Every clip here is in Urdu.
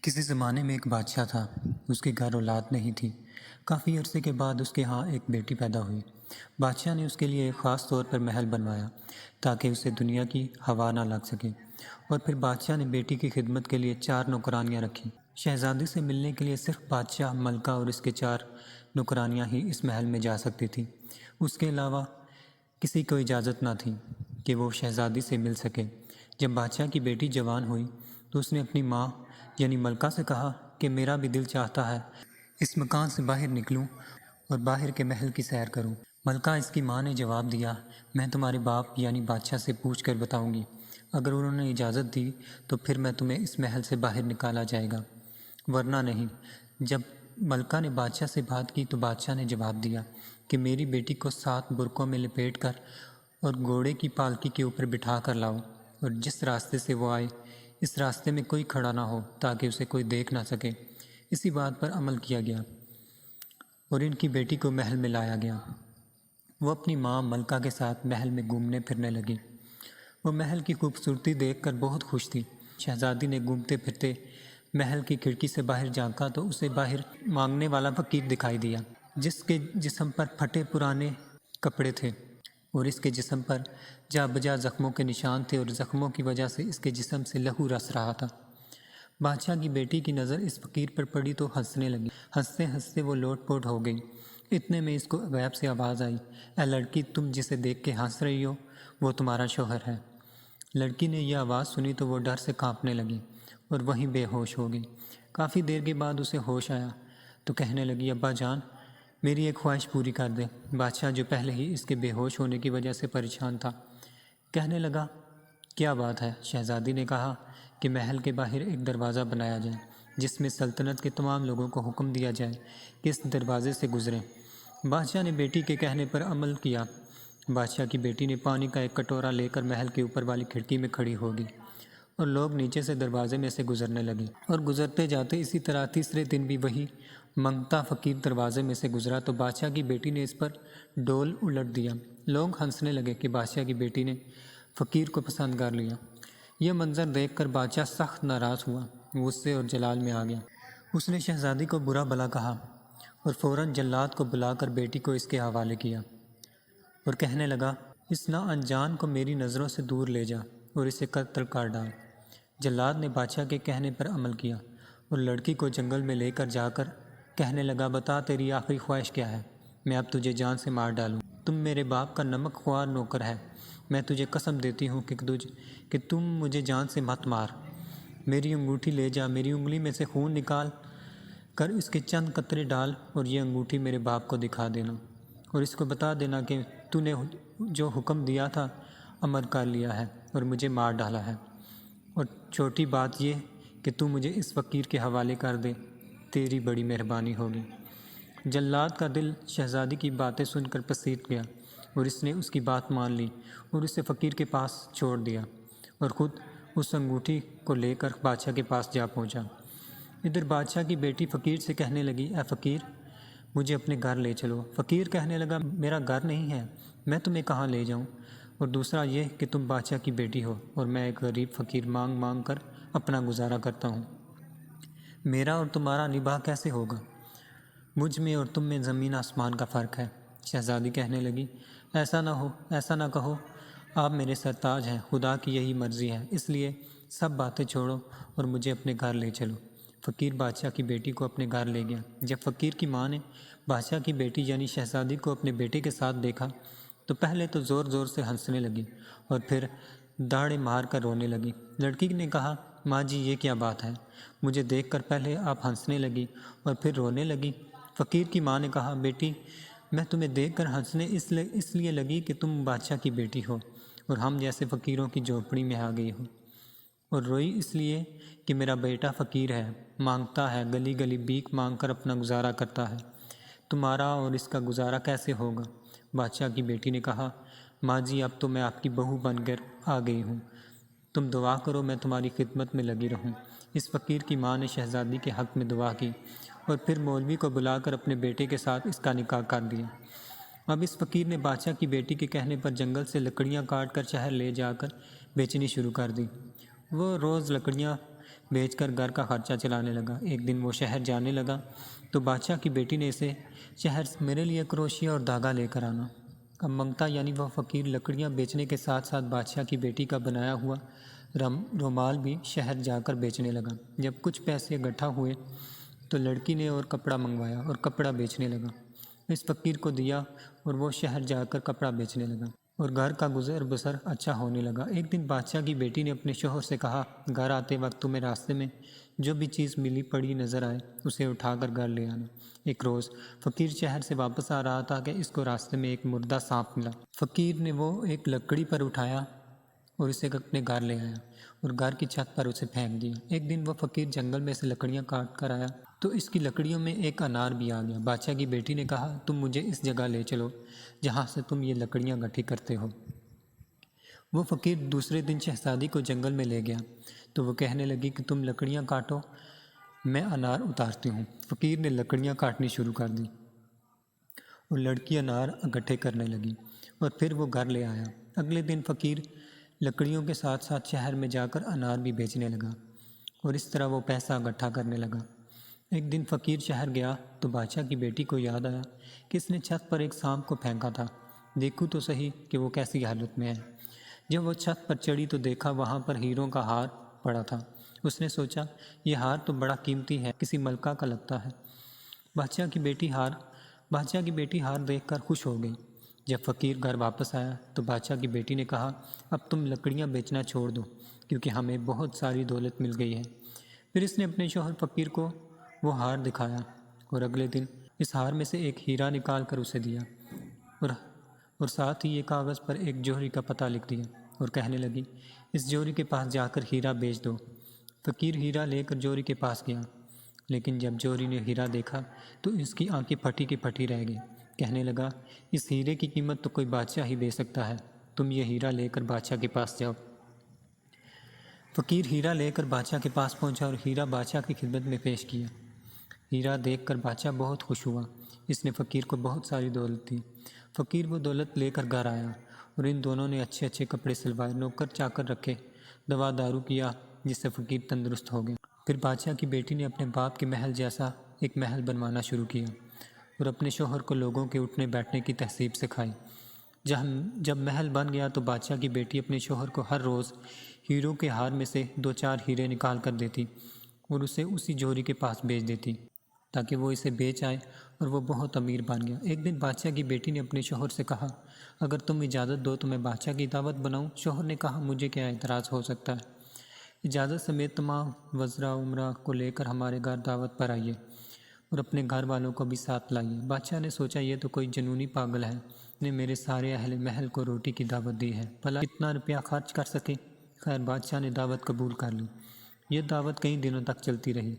کسی زمانے میں ایک بادشاہ تھا۔ اس کے گھر اولاد نہیں تھی۔ کافی عرصے کے بعد اس کے ہاں ایک بیٹی پیدا ہوئی۔ بادشاہ نے اس کے لیے ایک خاص طور پر محل بنوایا تاکہ اسے دنیا کی ہوا نہ لگ سکے، اور پھر بادشاہ نے بیٹی کی خدمت کے لیے 4 نوکرانیاں رکھیں۔ شہزادی سے ملنے کے لیے صرف بادشاہ، ملکہ اور اس کے 4 نوکرانیاں ہی اس محل میں جا سکتی تھیں۔ اس کے علاوہ کسی کو اجازت نہ تھی کہ وہ شہزادی سے مل سکے۔ جب بادشاہ کی بیٹی جوان ہوئی تو اس نے اپنی ماں یعنی ملکہ سے کہا کہ میرا بھی دل چاہتا ہے اس مکان سے باہر نکلوں اور باہر کے محل کی سیر کروں۔ ملکہ اس کی ماں نے جواب دیا، میں تمہارے باپ یعنی بادشاہ سے پوچھ کر بتاؤں گی۔ اگر انہوں نے اجازت دی تو پھر میں تمہیں اس محل سے باہر نکالا جائے گا، ورنہ نہیں۔ جب ملکہ نے بادشاہ سے بات کی تو بادشاہ نے جواب دیا کہ میری بیٹی کو 7 برقعوں میں لپیٹ کر اور گھوڑے کی پالکی کے اوپر بٹھا کر لاؤ، اور جس راستے سے وہ آئے اس راستے میں کوئی کھڑا نہ ہو تاکہ اسے کوئی دیکھ نہ سکے۔ اسی بات پر عمل کیا گیا اور ان کی بیٹی کو محل میں لایا گیا۔ وہ اپنی ماں ملکہ کے ساتھ محل میں گھومنے پھرنے لگی۔ وہ محل کی خوبصورتی دیکھ کر بہت خوش تھی۔ شہزادی نے گھومتے پھرتے محل کی کھڑکی سے باہر جھانکا تو اسے باہر مانگنے والا فقیر دکھائی دیا، جس کے جسم پر پھٹے پرانے کپڑے تھے اور اس کے جسم پر جا بجا زخموں کے نشان تھے، اور زخموں کی وجہ سے اس کے جسم سے لہو رس رہا تھا۔ بادشاہ کی بیٹی کی نظر اس فقیر پر پڑی تو ہنسنے لگی۔ ہنستے ہنستے وہ لوٹ پوٹ ہو گئی۔ اتنے میں اس کو غیب سے آواز آئی، اے لڑکی، تم جسے دیکھ کے ہنس رہی ہو وہ تمہارا شوہر ہے۔ لڑکی نے یہ آواز سنی تو وہ ڈر سے کانپنے لگی اور وہیں بے ہوش ہو گئی۔ کافی دیر کے بعد اسے ہوش آیا تو کہنے لگی، ابا جان، میری ایک خواہش پوری کر دے۔ بادشاہ جو پہلے ہی اس کے بے ہوش ہونے کی وجہ سے پریشان تھا، کہنے لگا، کیا بات ہے؟ شہزادی نے کہا کہ محل کے باہر ایک دروازہ بنایا جائے جس میں سلطنت کے تمام لوگوں کو حکم دیا جائے کہ اس دروازے سے گزریں۔ بادشاہ نے بیٹی کے کہنے پر عمل کیا۔ بادشاہ کی بیٹی نے پانی کا ایک کٹورا لے کر محل کے اوپر والی کھڑکی میں کھڑی ہو گئی اور لوگ نیچے سے دروازے میں سے گزرنے لگے، اور گزرتے جاتے اسی طرح تیسرے دن بھی وہی منگتا فقیر دروازے میں سے گزرا تو بادشاہ کی بیٹی نے اس پر ڈول الٹ دیا۔ لوگ ہنسنے لگے کہ بادشاہ کی بیٹی نے فقیر کو پسند کر لیا۔ یہ منظر دیکھ کر بادشاہ سخت ناراض ہوا، غصے اور جلال میں آ گیا۔ اس نے شہزادی کو برا بھلا کہا اور فوراً جلاد کو بلا کر بیٹی کو اس کے حوالے کیا اور کہنے لگا، اس نا انجان کو میری نظروں سے دور لے جا اور اسے قتل کر ڈال۔ جلاد نے بادشاہ کے کہنے پر عمل کیا اور لڑکی کو جنگل میں لے کر جا کر کہنے لگا، بتا تیری آخری خواہش کیا ہے؟ میں اب تجھے جان سے مار ڈالوں۔ تم میرے باپ کا نمک خوار نوکر ہے، میں تجھے قسم دیتی ہوں کہ تم مجھے جان سے مت مار۔ میری انگوٹھی لے جا، میری انگلی میں سے خون نکال کر اس کے چند قطرے ڈال اور یہ انگوٹھی میرے باپ کو دکھا دینا، اور اس کو بتا دینا کہ تو نے جو حکم دیا تھا عمل کر لیا ہے اور مجھے مار ڈالا ہے، اور چھوٹی بات یہ کہ تو مجھے اس فقیر کے حوالے کر دے، تیری بڑی مہربانی ہوگی۔ جلاد کا دل شہزادی کی باتیں سن کر پسیٹ گیا اور اس نے اس کی بات مان لی اور اسے فقیر کے پاس چھوڑ دیا اور خود اس انگوٹھی کو لے کر بادشاہ کے پاس جا پہنچا۔ ادھر بادشاہ کی بیٹی فقیر سے کہنے لگی، اے فقیر، مجھے اپنے گھر لے چلو۔ فقیر کہنے لگا، میرا گھر نہیں ہے، میں تمہیں کہاں لے جاؤں، اور دوسرا یہ کہ تم بادشاہ کی بیٹی ہو اور میں ایک غریب فقیر مانگ مانگ کر اپنا گزارا کرتا ہوں۔ میرا اور تمہارا نباہ کیسے ہوگا؟ مجھ میں اور تم میں زمین آسمان کا فرق ہے۔ شہزادی کہنے لگی، ایسا نہ ہو، ایسا نہ کہو، آپ میرے سرتاج ہیں، خدا کی یہی مرضی ہے، اس لیے سب باتیں چھوڑو اور مجھے اپنے گھر لے چلو۔ فقیر بادشاہ کی بیٹی کو اپنے گھر لے گیا۔ جب فقیر کی ماں نے بادشاہ کی بیٹی یعنی شہزادی کو اپنے بیٹے کے ساتھ دیکھا تو پہلے تو زور زور سے ہنسنے لگی اور پھر داڑے مار کر رونے لگی۔ لڑکی نے کہا، ماں جی، یہ کیا بات ہے؟ مجھے دیکھ کر پہلے آپ ہنسنے لگی اور پھر رونے لگی۔ فقیر کی ماں نے کہا، بیٹی، میں تمہیں دیکھ کر ہنسنے اس لیے لگی کہ تم بادشاہ کی بیٹی ہو اور ہم جیسے فقیروں کی جھونپڑی میں آ گئی ہو، اور روئی اس لیے کہ میرا بیٹا فقیر ہے، مانگتا ہے، گلی گلی بھیک مانگ کر اپنا گزارا کرتا ہے۔ تمہارا اور اس کا گزارا کیسے ہوگا؟ بادشاہ کی بیٹی نے کہا، ماں جی، اب تو میں آپ کی بہو بن کر آ گئی ہوں، تم دعا کرو میں تمہاری خدمت میں لگی رہوں۔ اس فقیر کی ماں نے شہزادی کے حق میں دعا کی اور پھر مولوی کو بلا کر اپنے بیٹے کے ساتھ اس کا نکاح کر دیا۔ اب اس فقیر نے بادشاہ کی بیٹی کے کہنے پر جنگل سے لکڑیاں کاٹ کر شہر لے جا کر بیچنی شروع کر دی۔ وہ روز لکڑیاں بیچ کر گھر کا خرچہ چلانے لگا۔ ایک دن وہ شہر جانے لگا تو بادشاہ کی بیٹی نے اسے شہر سے میرے لیے کروشیا اور دھاگا لے کر آنا۔ اب منگتا یعنی وہ فقیر لکڑیاں بیچنے کے ساتھ ساتھ بادشاہ کی بیٹی کا بنایا ہوا رومال بھی شہر جا کر بیچنے لگا۔ جب کچھ پیسے اکٹھا ہوئے تو لڑکی نے اور کپڑا منگوایا اور کپڑا بیچنے لگا۔ اس فقیر کو دیا اور وہ شہر جا کر کپڑا بیچنے لگا اور گھر کا گزر بسر اچھا ہونے لگا۔ ایک دن بادشاہ کی بیٹی نے اپنے شوہر سے کہا، گھر آتے وقت تمہیں راستے میں جو بھی چیز ملی پڑی نظر آئے اسے اٹھا کر گھر لے آنا۔ ایک روز فقیر شہر سے واپس آ رہا تھا کہ اس کو راستے میں ایک مردہ سانپ ملا۔ فقیر نے وہ ایک لکڑی پر اٹھایا اور اسے اپنے گھر لے آیا اور گھر کی چھت پر اسے پھینک دیا۔ ایک دن وہ فقیر جنگل میں سے لکڑیاں کاٹ کر آیا تو اس کی لکڑیوں میں ایک انار بھی آ گیا۔ بادشاہ کی بیٹی نے کہا، تم مجھے اس جگہ لے چلو جہاں سے تم یہ لکڑیاں اکٹھی کرتے ہو۔ وہ فقیر دوسرے دن شہزادی کو جنگل میں لے گیا تو وہ کہنے لگی کہ تم لکڑیاں کاٹو، میں انار اتارتی ہوں۔ فقیر نے لکڑیاں کاٹنی شروع کر دی اور لڑکی انار اکٹھے کرنے لگی اور پھر وہ گھر لے آیا۔ اگلے دن فقیر لکڑیوں کے ساتھ ساتھ شہر میں جا کر انار بھی بیچنے لگا اور اس طرح وہ پیسہ اکٹھا کرنے لگا۔ ایک دن فقیر شہر گیا تو بادشاہ کی بیٹی کو یاد آیا کہ اس نے چھت پر ایک سانپ کو پھینکا تھا، دیکھوں تو صحیح کہ وہ کیسی حالت میں ہے۔ جب وہ چھت پر چڑھی تو دیکھا وہاں پر ہیروں کا ہار پڑا تھا۔ اس نے سوچا، یہ ہار تو بڑا قیمتی ہے، کسی ملکہ کا لگتا ہے۔ بادشاہ کی بیٹی ہار دیکھ کر خوش ہو گئی۔ جب فقیر گھر واپس آیا تو بادشاہ کی بیٹی نے کہا، اب تم لکڑیاں بیچنا چھوڑ دو کیونکہ ہمیں بہت ساری دولت مل گئی ہے۔ پھر اس نے اپنے شوہر فقیر کو وہ ہار دکھایا اور اگلے دن اس ہار میں سے ایک ہیرا نکال کر اسے دیا اور ساتھ ہی یہ کاغذ پر ایک جوہری کا پتہ لکھ دیا اور کہنے لگی، اس جوہری کے پاس جا کر ہیرا بیچ دو۔ فقیر ہیرا لے کر جوہری کے پاس گیا، لیکن جب جوہری نے ہیرا دیکھا تو اس کی آنکھیں پھٹی کی پھٹی رہ گئی۔ کہنے لگا، اس ہیرے کی قیمت تو کوئی بادشاہ ہی دے سکتا ہے، تم یہ ہیرا لے کر بادشاہ کے پاس جاؤ۔ فقیر ہیرا لے کر بادشاہ کے پاس پہنچا اور ہیرا بادشاہ کی خدمت میں پیش کیا۔ ہیرا دیکھ کر بادشاہ بہت خوش ہوا۔ اس نے فقیر کو بہت ساری دولت دی۔ فقیر وہ دولت لے کر گھر آیا اور ان دونوں نے اچھے اچھے کپڑے سلوائے، نوکر چاکر رکھے، دوا دارو کیا، جس سے فقیر تندرست ہو گیا۔ پھر بادشاہ کی بیٹی نے اپنے باپ کے محل جیسا ایک محل بنوانا شروع کیا اور اپنے شوہر کو لوگوں کے اٹھنے بیٹھنے کی تہذیب سکھائی۔ جب محل بن گیا تو بادشاہ کی بیٹی اپنے شوہر کو ہر روز ہیروں کے ہار میں سے 2-4 ہیرے نکال کر دیتی اور اسے اسی جوہری کے پاس بیچ دیتی تاکہ وہ اسے بیچ آئے اور وہ بہت امیر بن گیا۔ ایک دن بادشاہ کی بیٹی نے اپنے شوہر سے کہا، اگر تم اجازت دو تو میں بادشاہ کی دعوت بناؤں۔ شوہر نے کہا، مجھے کیا اعتراض ہو سکتا ہے، اجازت سمیت تمام وزراء عمرا کو لے کر ہمارے گھر دعوت پر آئیے اور اپنے گھر والوں کو بھی ساتھ لائیے۔ بادشاہ نے سوچا، یہ تو کوئی جنونی پاگل ہے، نے میرے سارے اہل محل کو روٹی کی دعوت دی ہے، بھلا کتنا روپیہ خرچ کر سکے۔ خیر بادشاہ نے دعوت قبول کر لی۔ یہ دعوت کئی دنوں تک چلتی رہی۔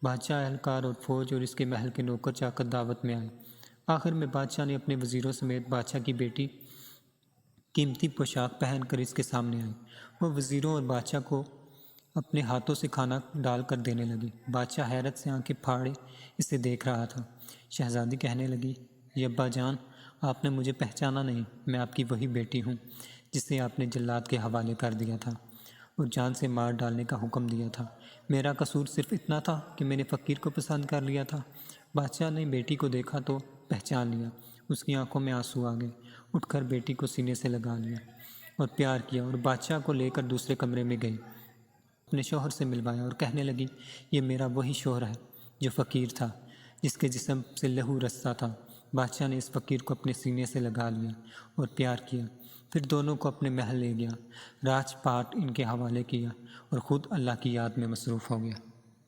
بادشاہ، اہلکار اور فوج اور اس کے محل کے نوکر چاکر دعوت میں آئے۔ آخر میں بادشاہ نے اپنے وزیروں سمیت بادشاہ کی بیٹی قیمتی پوشاک پہن کر اس کے سامنے آئی۔ وہ وزیروں اور بادشاہ کو اپنے ہاتھوں سے کھانا ڈال کر دینے لگی۔ بادشاہ حیرت سے آنکھیں پھاڑے اسے دیکھ رہا تھا۔ شہزادی کہنے لگی، یہ ابا جان، آپ نے مجھے پہچانا نہیں، میں آپ کی وہی بیٹی ہوں جسے آپ نے جلاد کے حوالے کر دیا تھا اور جان سے مار ڈالنے کا حکم دیا تھا۔ میرا قصور صرف اتنا تھا کہ میں نے فقیر کو پسند کر لیا تھا۔ بادشاہ نے بیٹی کو دیکھا تو پہچان لیا۔ اس کی آنکھوں میں آنسو آ گئے۔ اٹھ کر بیٹی کو سینے سے لگا لیا اور پیار کیا اور بادشاہ کو لے کر دوسرے کمرے میں گئی۔ اپنے شوہر سے ملوایا اور کہنے لگی، یہ میرا وہی شوہر ہے جو فقیر تھا، جس کے جسم سے لہو رستا تھا۔ بادشاہ نے اس فقیر کو اپنے سینے سے لگا لیا اور پیار کیا، پھر دونوں کو اپنے محل لے گیا، راج پاٹ ان کے حوالے کیا اور خود اللہ کی یاد میں مصروف ہو گیا۔